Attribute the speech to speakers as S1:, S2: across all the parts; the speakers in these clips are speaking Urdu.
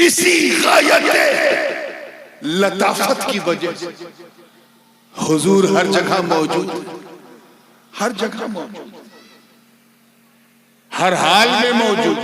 S1: اسی غایت لطافت کی وجہ سے حضور ہر جگہ موجود، ہر جگہ موجود، ہر حال میں موجود،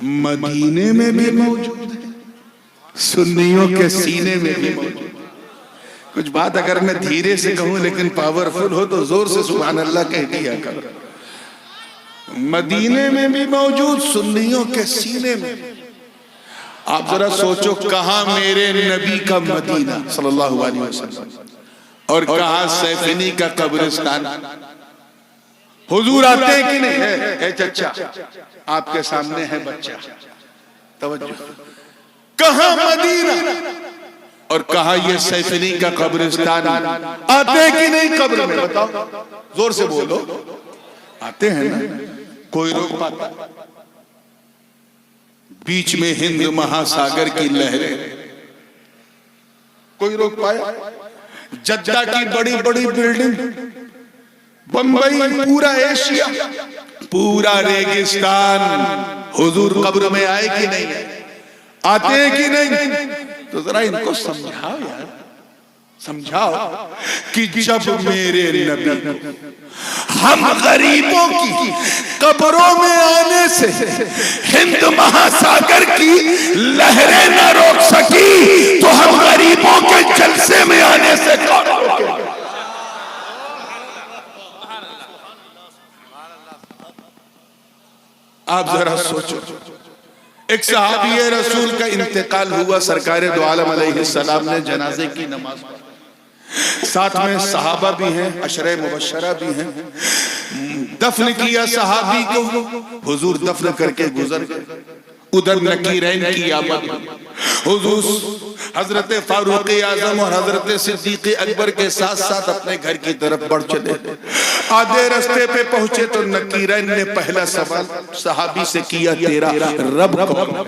S1: مدینے میں بھی موجود ہے، سنیوں کے سینے میں بھی موجود۔ کچھ بات اگر میں دھیرے سے کہوں لیکن پاورفل ہو تو زور سے سبحان اللہ کہہ دیا کرو۔ مدینے میں بھی موجود، سنیوں کے سینے میں۔ آپ ذرا سوچو کہاں میرے نبی کا مدینہ صلی اللہ علیہ وسلم اور کہاں سیفنی کا قبرستان۔ حضور آتے ہیں کہ نہیں؟ اے چچا آپ کے سامنے ہے بچہ، توجہ، کہاں مدینہ اور کہاں یہ سیفنی کا قبرستان؟ آتے ہیں کہ نہیں قبر میں؟ بتاؤ، زور سے بولو۔ آتے ہیں نا؟ کوئی روک پاتا؟ بیچ میں ہند مہاساگر کی لہریں، کوئی روک پایا؟ جدہ کی بڑی بڑی بلڈنگ، بمبئی، پورا ایشیا، پورا ریگستان، حضور قبر میں آئے کہ نہیں؟ آتے ہیں کہ نہیں؟ تو ذرا ان کو سمجھاؤ یار، سمجھاؤ کہ جب میرے نبی ہم غریبوں کی قبروں میں آنے سے ہند مہاساگر کی لہریں نہ روک سکی تو ہم غریبوں کے جلسے میں آنے سے کون روکے؟ آپ ذرا سوچو، ایک صحابی رسول کا انتقال ہوا، سرکار دو عالم علیہ السلام نے جنازے کی نماز پڑھی، ساتھ میں صحابہ بھی ہیں، عشرہ مبشرہ بھی ہیں، دفن کیا صحابی کو، حضور دفن کر کے گزر گئے، ادھر نکیرین کی آمد، حضور حضرت فاروق اعظم اور حضرت صدیق اکبر کے ساتھ ساتھ اپنے گھر کی طرف بڑھ چلے، آدھے رستے پہ پہنچے تو نکیرین نے پہلا سوال صحابی سے کیا، تیرا رب کون ہے؟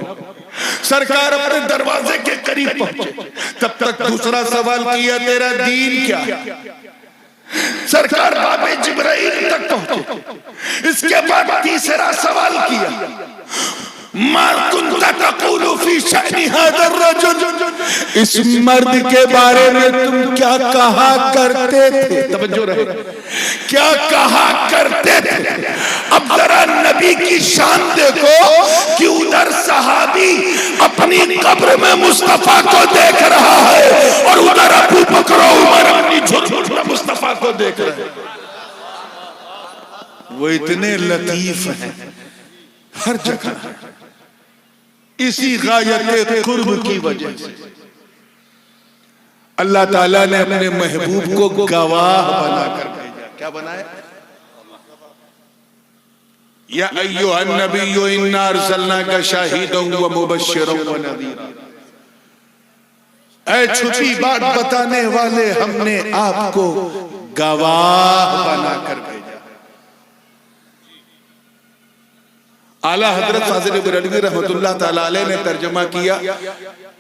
S1: سرکار اپنے دروازے کے قریب پہنچے، تب تک دوسرا سوال کیا، تیرا دین کیا؟ سرکار باب جبرائیل تک پہنچے، اس کے بعد تیسرا سوال کیا، ما کنت تقول فی شأن هذا الرجل، اس مرد کے بارے میں تم کیا کہا کرتے تھے؟ توجہ رہے، کیا کہا کرتے تھے؟ اب ذرا نبی کی شان دیکھو کہ ادھر صحابی اپنی قبر میں مصطفیٰ کو دیکھ رہا ہے اور ادھر ابو بکر و عمر اپنی جھٹ میں مصطفیٰ کو دیکھ رہے ہیں۔ وہ اتنے لطیف ہیں، ہر جگہ اسی غایت قرب کی وجہ سے اللہ تعالیٰ نے اپنے محبوب کو گواہ بنا کر بھیجا۔ کیا بنایا؟ یا ایوہ النبی انا ارسلناک شاہدا ومبشرا ونذیرا، اے چھپی بات بتانے والے ہم نے آپ کو گواہ بنا کر بھیجا۔ اعلیٰ حضرت فاضل بریلوی رحمت اللہ تعالیٰ علیہ نے ترجمہ کیا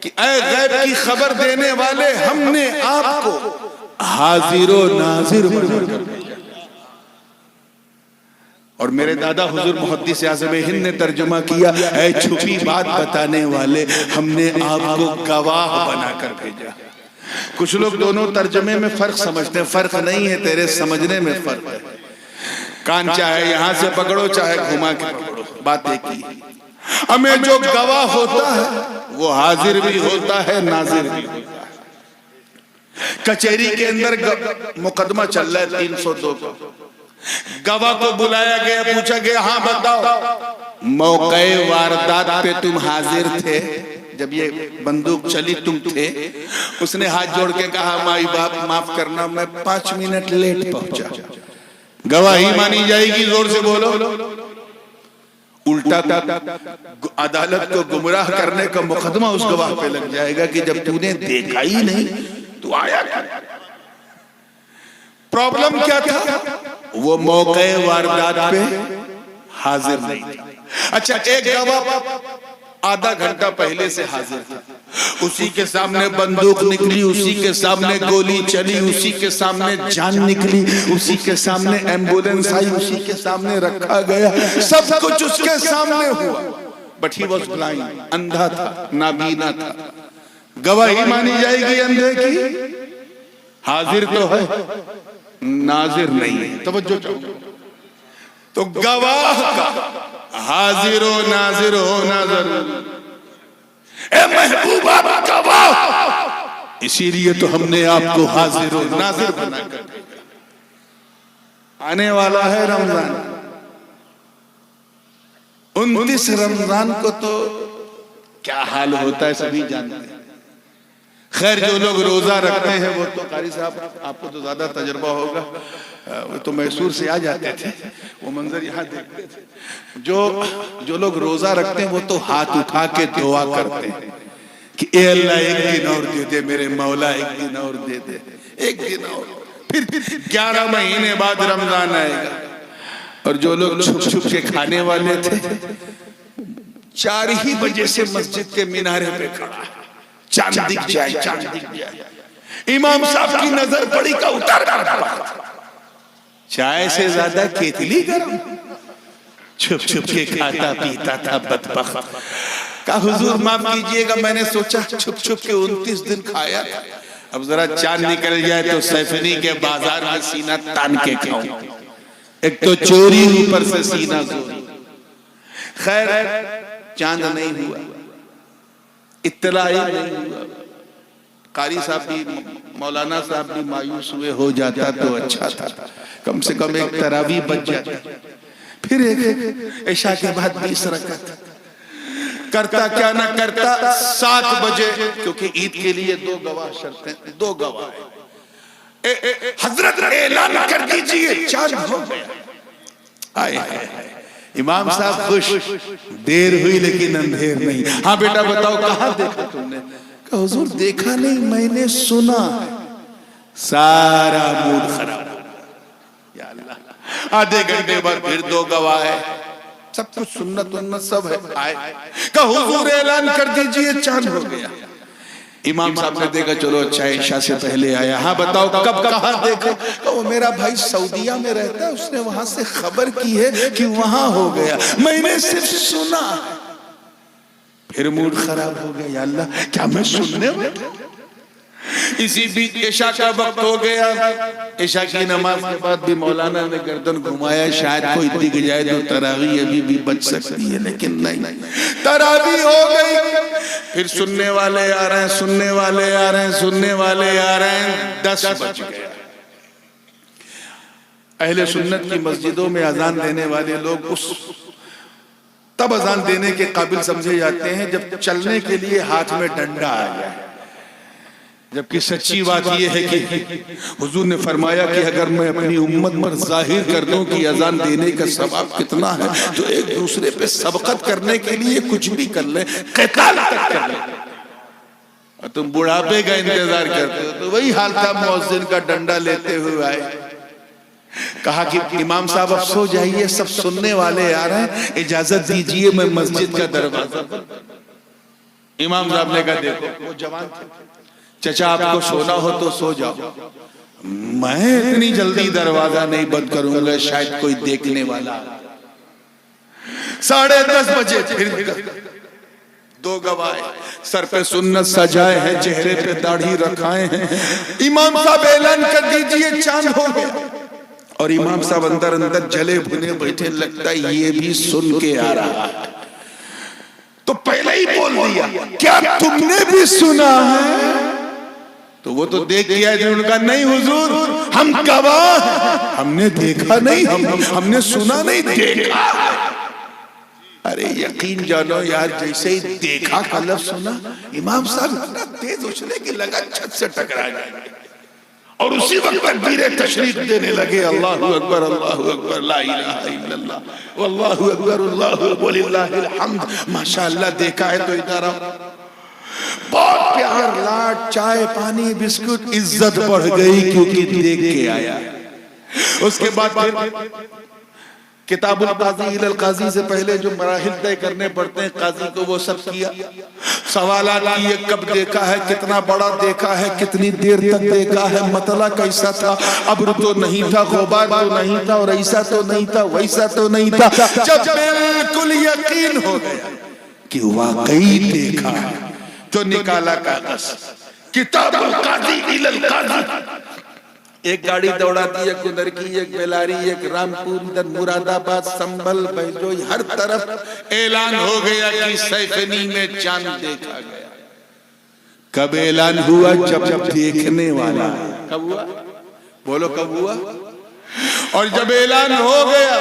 S1: کہ اے غیب کی خبر دینے والے ہم نے آپ کو حاضر و ناظر بنا کر بھیجا۔ اور میرے دادا حضور محدث اعظم ہند نے ترجمہ کیا، اے چھپی بات بتانے والے ہم نے آپ کو گواہ بنا کر بھیجا۔ کچھ لوگ دونوں ترجمے میں فرق سمجھتے ہیں، فرق نہیں ہے، تیرے سمجھنے میں فرق ہے۔ کان چاہے یہاں سے پکڑو چاہے گھما کے پکڑو، بات ایک ہی۔ ہمیں جو گواہ ہوتا ہے وہ حاضر بھی ہوتا ہے، ناظر بھی ہوتا ہے۔ کچہری کے اندر مقدمہ چل رہا ہے 302 کو، گواہ کو بلایا گیا، پوچھا گیا ہاں بتاؤ موقع واردات پہ تم حاضر تھے؟ جب یہ بندوق چلی تم تھے؟ اس نے ہاتھ جوڑ کے کہا مائی باپ معاف کرنا میں 5 منٹ لیٹ پہنچا۔ گواہی مانی جائے گی؟ زور سے بولو۔ الٹا عدالت کو گمراہ کرنے کا مقدمہ اس گواہ پہ لگ جائے گا کہ جب تو نے دیکھا ہی نہیں تو آیا کیا؟ پرابلم کیا تھا؟ وہ موقع واردات پہ حاضر نہیں تھا۔ اچھا، ایک گواہ آدھا گھنٹہ پہلے سے حاضر تھا، اسی کے سامنے بندوق نکلی، اسی کے سامنے گولی چلی، اسی کے سامنے جان نکلی، اسی کے سامنے ایمبولنس آئی، اسی کے سامنے رکھا گیا، سب کچھ اس کے سامنے ہوا۔ but he was blind, اندھا تھا، نابینا تھا. گواہی مانی جائے گی اندھے کی؟ حاضر تو ہے، ناظر نہیں ہے. توجہ چاہو. تو گواہ کا حاضر و ناظر ہونا ضرور. اے محبوبہ گواہ، اسی لیے تو ہم نے آپ کو حاضر و ناظر بنا کر بھیجا. آنے والا ہے رمضان، 29 رمضان کو تو کیا حال ہوتا ہے سبھی جانتے ہیں. خیر جو لوگ روزہ رکھتے ہیں وہ تو قاری صاحب آپ کو تو زیادہ تجربہ ہوگا، وہ تو میسور سے آ جاتے تھے، وہ منظر یہاں دیکھتے تھے. جو لوگ روزہ رکھتے ہیں وہ تو ہاتھ اٹھا کے دعا کرتے ہیں کہ اے اللہ ایک دن اور دے دے، میرے مولا ایک دن اور دے دے، ایک دن اور. پھر 11 مہینے بعد رمضان آئے گا. اور جو لوگ چھپ چھپ کے کھانے والے تھے 4 ہی بجے سے مسجد کے مینارے پہ کھڑا، چاند دکھ جائے، چاند دکھ جائے. امام صاحب کی نظر پڑی کا اتر کر چائے سے زیادہ کیتلی گرم، چھپ چھپ کے کھاتا پیتا تھا بدبخت. کہا حضور معاف کیجئے گا، میں نے سوچا چھپ چھپ کے 29 دن کھایا تھا، اب ذرا چاند نکل جائے تو سیفنی کے بازار میں سینہ تان کے کھاؤں. ایک تو چوری اوپر سے سینہ زوری. خیر چاند نہیں ہوا، اطلاع نہیں ہوا. قاری صاحب بھی مولانا صاحب بھی مایوس ہوئے، ہو جاتا تو اچھا تھا، کم سے کم ایک تراویح بچ جاتا. پھر ایک عشاء کے بعد 20 رکعت کرتا کیا نہ کرتا 7 بجے، کیونکہ عید کے لیے 2 گواہ شرطیں، 2 گواہ. حضرت اعلان کر دیجئے چاند ہو گیا. آئے امام صاحب خوش، دیر ہوئی لیکن اندھیر نہیں. ہاں بیٹا بتاؤ کہاں دیکھا تم نے؟ کہا حضور دیکھا نہیں، میں نے سنا. سارا موڈ خراب. یا اللہ، آدھے گھنٹے بعد پھر 2 گواہ ہے، سب کچھ سنت ونت سب ہے. آئے کہا حضور اعلان کر دیجئے چاند ہو گیا. امام صاحب نے دیکھا چلو اچھا عشاء سے پہلے آیا. ہاں بتاؤ کب کہاں دیکھا؟ کہ وہ میرا بھائی سعودیہ میں رہتا ہے، اس نے وہاں سے خبر کی ہے کہ وہاں ہو گیا، میں نے صرف سنا. پھر موڈ خراب ہو گیا، یا اللہ کیا میں سننے والا؟ اسی بیچ عشاء کا وقت ہو گیا. عشاء کی نماز کے بعد بھی مولانا نے گردن گھمایا، شاید کوئی دکھ جائے تو تراویح ابھی بھی بچ سکتی ہے، لیکن نہیں، تراویح ہو گئی. پھر سننے والے آ رہے ہیں، سننے والے آ رہے ہیں، سننے والے آ رہے ہیں. 10 بج گئے. اہل سنت کی مسجدوں میں اذان دینے والے لوگ تب اذان دینے کے قابل سمجھے جاتے ہیں جب چلنے کے لیے ہاتھ میں ڈنڈا آ جائے. جبکہ سچی بات یہ ہے کہ حضور نے فرمایا کہ اگر میں اپنی امت پر ظاہر کر دوں کہ اذان دینے کا ثواب کتنا ہے تو ایک دوسرے پہ سبقت کرنے کے لیے کچھ بھی کر لیں، قتال تک کر لیں. اور تم بڑھاپے کا انتظار کرتے ہو. تو وہی حال تھا، مؤذن کا ڈنڈا لیتے ہوئے آئے. کہا کہ امام صاحب اب سو جائیے، سب سننے والے آ رہے ہیں، اجازت دیجئے میں مسجد کا دروازہ. امام صاحب نے کہا دیکھو وہ جوان تھے، چچا آپ کو سونا ہو تو سو جاؤ، میں اتنی جلدی دروازہ نہیں بند کروں گا، شاید کوئی دیکھنے والا. 10:30 بجے پھر 2 گواہ سر پہ سنت سجائے ہیں، چہرے پہ داڑھی رکھائے ہیں. امام صاحب اعلان کر دیجئے چاند ہو گیا. اور امام صاحب اندر اندر جلے بھنے بیٹھے، لگتا ہے یہ بھی سن کے آ رہا ہے. تو پہلے ہی بول دیا کیا تم نے بھی سنا ہے؟ تو وہ تو دیکھ گیا. انہوں نے کہا نہیں حضور ہم گواہ ہیں، ہم نے دیکھا نہیں، ہم نے سنا نہیں، دیکھا. ارے یقین جانو یار، جیسے ہی دیکھا کا لفظ سنا، امام صاحب اتنا تیز اچھلے کہ لگا چھت سے ٹکرا جائے. اور اسی وقت تکبیر تشریف دینے لگے، اللہ اکبر اللہ اکبر لا الہ الا اللہ واللہ اکبر اللہ وللہ الحمد. ماشاءاللہ دیکھا ہے تو ادھر بہت پیار، لاڈ، چائے پانی بسکٹ، عزت بڑھ گئی کیونکہ دیکھ کے آیا. اس کے بعد کتاب القاضی الی القاضی سے پہلے جو مراحل طے کرنے پڑتے ہیں قاضی کو، وہ سب کیا. سوالات کیے، کب دیکھا ہے، کتنا بڑا دیکھا ہے، کتنی دیر تک دیکھا ہے، مطلع کیسا تھا، ابر تو نہیں تھا، غبار تو نہیں تھا، اور ایسا تو نہیں تھا، ویسا تو نہیں تھا. جب بالکل یقین ہو گیا کہ واقعی دیکھا ہے. جو نکالا کاغذ کتاب القاضی الی القاضی، ایک گاڑی دوڑا دی، ایک ادھر کی، ایک بیلاری، ایک رامپور، ادھر مراد آباد، سنبھل، بھیجوئی، ہر طرف اعلان ہو گیا کہ سیفنی میں چاند دیکھا گیا. کب اعلان ہوا؟ جب دیکھنے والا. کب ہوا؟ بولو کب ہوا؟ اور جب اعلان ہو گیا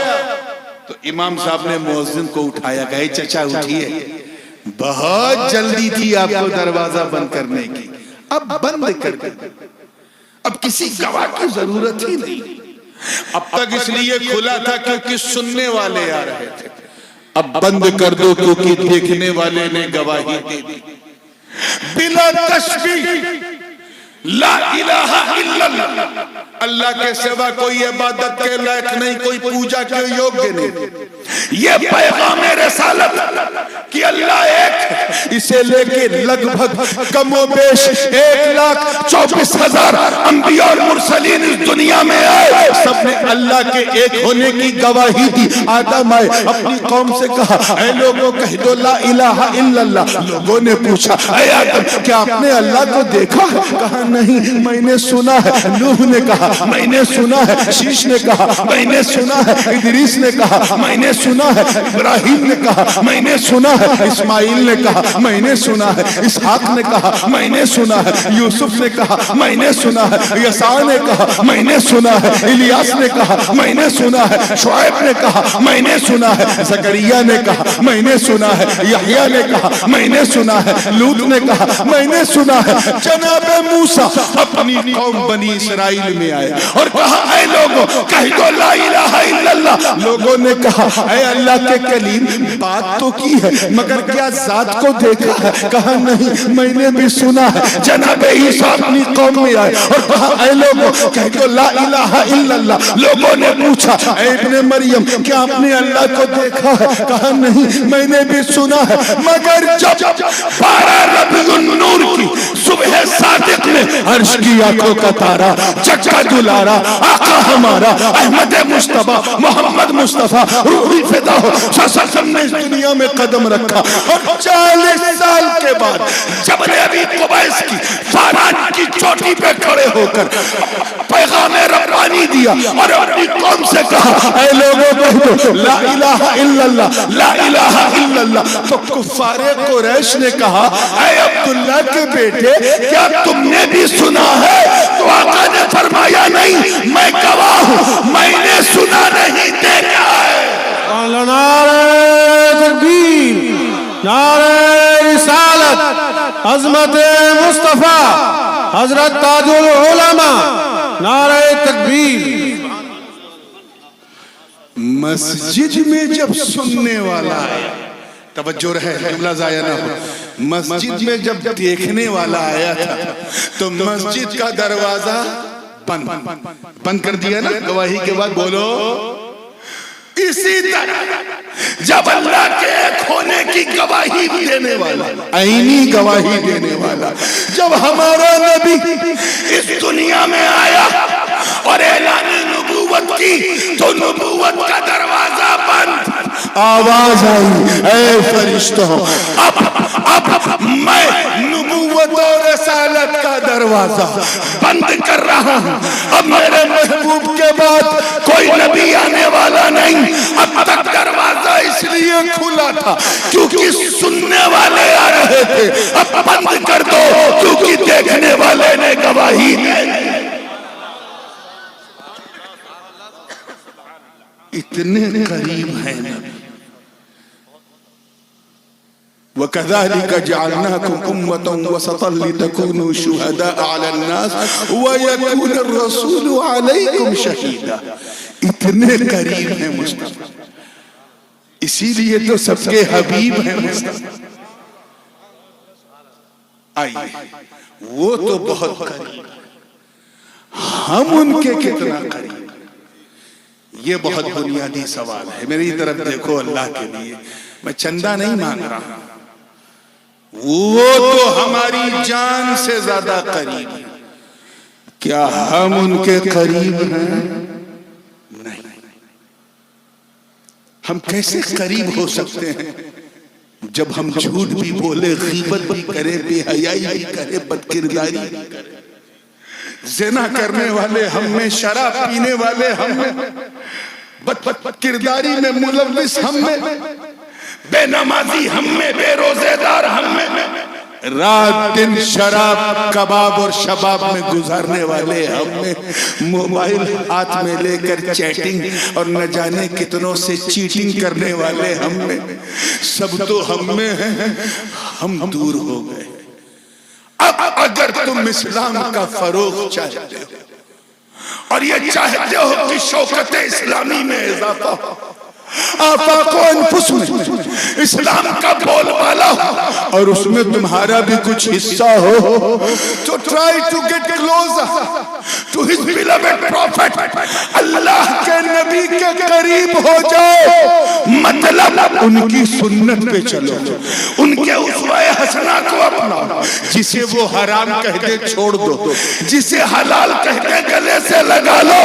S1: تو امام صاحب نے مؤذن کو اٹھایا، کہے چچا اٹھیے، بہت جلدی تھی آپ کو دروازہ بند کرنے کی، اب بند کر دیں. اب کسی گواہ کی ضرورت ہی نہیں. اب تک اس لیے کھلا تھا کیونکہ سننے والے آ رہے تھے. اب بند کر دو کیونکہ دیکھنے والے نے گواہی دے دی. بلا تشبیہ، لا الہ الا اللہ، اللہ کے سوا کوئی عبادت کے لائق نہیں، کوئی پوجا کے یوگیہ نہیں. یہ پیغام رسالت کہ اللہ ایک ہے، اسے لے کے لگ بھگ کم و بیش 1,24,000 انبیاء اور مرسلین اس دنیا میں آئے، سب نے اللہ کے ایک ہونے کی گواہی دی. آدم آئے، اپنی قوم سے کہا اے لوگوں کہہ دو لا الہ الا اللہ. لوگوں نے پوچھا اے آدم کیا آپ نے اللہ کو دیکھا؟ کہا نہیں، میں نے سنا ہے. نوح نے کہا میں نے سنا ہے. شیش نے کہا میں نے سنا ہے. ادریس نے کہا میں نے سنا ہے. ابراہیم نے کہا میں نے سنا ہے. اسماعیل نے کہا میں نے سنا ہے. اسحاق نے کہا میں نے سنا ہے. یوسف نے کہا میں نے سنا ہے. یسع نے کہا میں نے سنا ہے. الیاس نے کہا میں نے سنا ہے. شعیب نے کہا میں نے سنا ہے. زکریا نے کہا میں نے سنا ہے. یحییٰ نے کہا میں نے سنا ہے. لوط نے کہا میں نے سنا ہے. جناب موسیٰ اپنی قوم بنی اسرائیل میں آئے اور کہا اے لوگوں کہہ دو لا الہ الا اللہ. لوگوں نے کہا اے اللہ کے کلیم بات تو کی ہے مگر کیا ذات کو دیکھا ہے؟ کہا نہیں، میں نے بھی سنا ہے. جناب عیسیٰ اپنی قوم میں آئے اور کہا اے لوگوں کہہ دو لا الہ الا اللہ. لوگوں نے پوچھا اے ابن مریم کیا آپ نے اللہ کو دیکھا ہے؟ کہا نہیں، میں نے بھی سنا ہے. مگر جب 12 ربیع النور کی صبح صادق میں عرش کی آنکھوں کا تارا چکا دلارا آقا ہمارا احمد مصطفیٰ محمد مصطفیٰ روحی فدا ہو سسم نے اس دنیا میں قدم رکھا اور 40 سال کے بعد جب ابی قبیس کی فاران کی چوٹی پہ کھڑے ہو کر پیغام ربانی دیا اور اپنی قوم سے کہا اے لوگوں کہہ دو لا الہ الا اللہ لا الہ الا اللہ. تو کفار قریش نے کہا اے عبداللہ کے بیٹے کیا تم نے بھی سنا ہے؟ تو آقا نے فرمایا نہیں، میں گواہ ہوں، میں نے سنا نہیں دیکھا ہے.
S2: نعرہ تکبیر، نعرہ رسالت، عظمت مصطفیٰ حضرت تاج العلماء، نعرہ تکبیر.
S1: مسجد میں جب سننے والا آیا، توجہ رہے جملہ ضائع نہ ہو، مسجد میں جب دیکھنے والا آیا تھا تو مسجد کا دروازہ بند کر دیا نا گواہی کے بعد. بولو اسی طرح جب اللہ کے ایک ہونے کی گواہی دینے والا، عینی گواہی دینے والا، جب ہمارا نبی اس دنیا میں آیا اور اعلان نبوت کی تو نبوت کا دروازہ بند. آواز آئی اے فرشتوں اب میں نبوت و رسالت کا دروازہ بند کر رہا ہوں. اب میرے محبوب کے بعد کوئی نبی آنے والا نہیں. اب تک دروازہ اس لیے کھلا تھا کیونکہ سننے والے آ رہے تھے. اب بند کر دو کیونکہ دیکھنے والے نے گواہی دی. اتنے قریب ہیں نبی. وَكَذَلِكَ جَعَلْنَاكُمْ أُمَّةً وَسَطًا لِتَكُونُوا شُهَدَاءَ عَلَى النَّاسِ وَيَكُونَ الرَّسُولُ عَلَيْكُمْ شَهِيدًا. اتنے قریب ہیں مصطفیٰ، اسی لیے تو سب کے حبیب ہیں مصطفیٰ. آئیے وہ تو بہت قریب، ہم ان کے کتنا قریب. یہ بہت بنیادی سوال ہے. میری طرف دیکھو اللہ کے لیے، میں چندہ نہیں مانگ رہا. وہ تو ہماری جان سے زیادہ قریب ہے. کیا ہم ان کے قریب ہیں؟ نہیں. ہم کیسے قریب ہو سکتے ہیں جب ہم جھوٹ بھی بولے، غیبت بھی کرے، بے حیائی بھی کرے، بد کرداری بھی کرے، زنا کرنے والے ہم میں، شراب پینے والے ہم میں، بد کرداری میں ملوث ہم میں، بے نمازی ہم میں، بے روزے دار ہم میں، رات دن شراب کباب اور شباب میں گزارنے والے ہم میں، موبائل ہاتھ میں لے کر چیٹنگ اور نہ جانے کتنوں سے چیٹنگ کرنے والے ہم میں، سب تو ہم میں ہیں، ہم دور ہو گئے۔ اب اگر تم اسلام کا فروغ چاہتے ہو اور یہ چاہتے ہو کہ شوکت اسلامی میں اضافہ ہو، آفاق و انفس میں اسلام کا بول بالا ہو، اور اس میں تمہارا بھی کچھ حصہ ہو، تو try to get closer to his beloved prophet، اللہ کے نبی کے قریب ہو جاؤ، مطلب ان کی سنت پہ چلو، ان کے اسوہ حسنہ کو اپناؤ، جسے وہ حرام کہتے چھوڑ دو، جسے حلال کہتے گلے سے لگا لو۔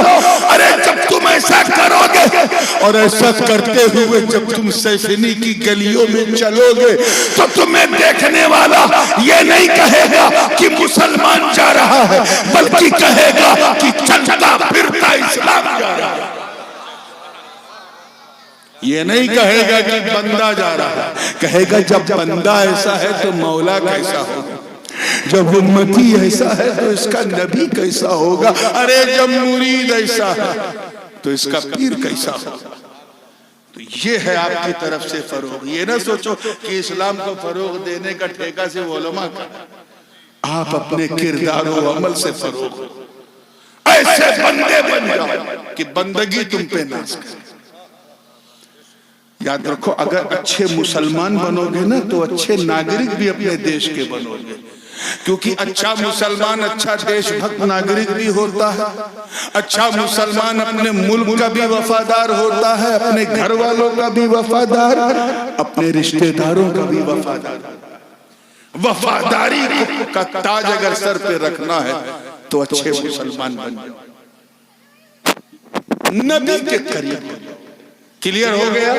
S1: ارے جب تم ایسا کرو گے اور ایسا کرتے ہوئے جب تم سیفنی کی گلیوں میں چلو گے تو تمہیں دیکھنے والا یہ نہیں کہے گا کہ مسلمان جا رہا ہے، بلکہ کہے گا کہ چلتا پھرتا اسلام جا رہا ہے۔ یہ نہیں کہے گا کہ بندہ جا رہا ہے، کہے گا جب بندہ ایسا ہے تو مولا کیسا ہوگا، جب امتی ایسا ہے تو اس کا نبی کیسا ہوگا، ارے جب مرید ایسا ہے تو اس کا پیر کیسا ہوگا۔ تو یہ ہے آپ کی طرف سے فروغ۔ یہ نہ سوچو کہ اسلام کو فروغ دینے کا ٹھیکہ سے علماء کا، آپ اپنے کردار و عمل سے فروغ ہو، ایسے بندے بن جاؤ کہ بندگی تم پہ ناز کرے۔ یاد رکھو اگر اچھے مسلمان بنو گے نا تو اچھے ناگرک بھی اپنے دیش کے بنو گے، کیونکہ اچھا مسلمان اچھا دیش بھکت ناگرک بھی ہوتا ہے، اچھا مسلمان اپنے ملک کا بھی وفادار ہوتا ہے، اپنے گھر والوں کا بھی وفادار، اپنے رشتہ داروں کا بھی وفادار۔ وفاداری کا تاج اگر سر پہ رکھنا ہے تو اچھے مسلمان بن جاؤ، نبی کے قریب۔ کلیئر ہو گیا؟